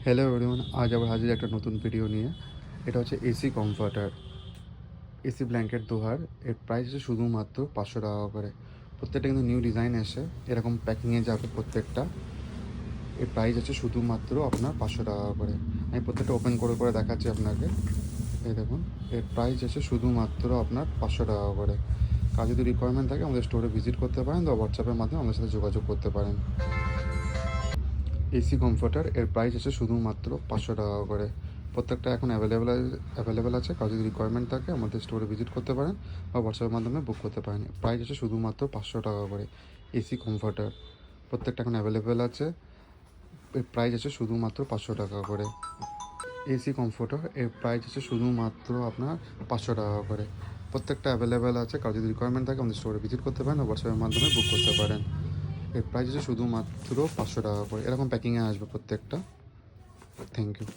Hello everyone, আজ আবার হাজির একটা নতুন ভিডিও নিয়ে। এটা হচ্ছে এসি কমফর্টার, এসি ব্ল্যাঙ্কেট দোহার। এর প্রাইস হচ্ছে শুধুমাত্র 500 টাকা করে। প্রত্যেকটা কিন্তু নিউ ডিজাইন এসে এরকম প্যাকিংয়ে যাবে প্রত্যেকটা। এর প্রাইস আছে শুধুমাত্র আপনার 500 টাকা করে। আমি প্রত্যেকটা ওপেন করে করে দেখাচ্ছি আপনাকে। এই দেখুন, এর প্রাইস আছে শুধুমাত্র আপনার 500 টাকা করে। কার যদি রিকোয়ারমেন্ট থাকে আমাদের স্টোরে ভিজিট করতে পারেন, বা হোয়াটসঅ্যাপের মাধ্যমে আমাদের সাথে যোগাযোগ করতে পারেন। এসি কমফর্টার এর প্রাইস আছে শুধুমাত্র 500 টাকা করে। প্রত্যেকটা এখন অ্যাভেলেবেল আছে। কারো যদি রিকোয়ারমেন্ট থাকে আমাদের স্টোরে ভিজিট করতে পারেন, বা হোয়াটসঅ্যাপের মাধ্যমে বুক করতে পারেন। প্রাইস আছে শুধুমাত্র 500 টাকা করে। এসি কমফর্টার প্রত্যেকটা এখন অ্যাভেলেবেল আছে। এর প্রাইস আছে শুধুমাত্র 500 টাকা করে। এসি কমফর্টার এর প্রাইস আছে শুধুমাত্র আপনার 500 টাকা করে। প্রত্যেকটা অ্যাভেলেবেল আছে। কারো যদি রিকোয়ারমেন্ট থাকে আমাদের স্টোরে ভিজিট করতে পারেন, বা হোয়াটসঅ্যাপের মাধ্যমে বুক করতে পারেন। এর প্রাইস আছে শুধুমাত্র 500 টাকা করে। এরকম প্যাকিংয়ে আসবে প্রত্যেকটা। Thank you.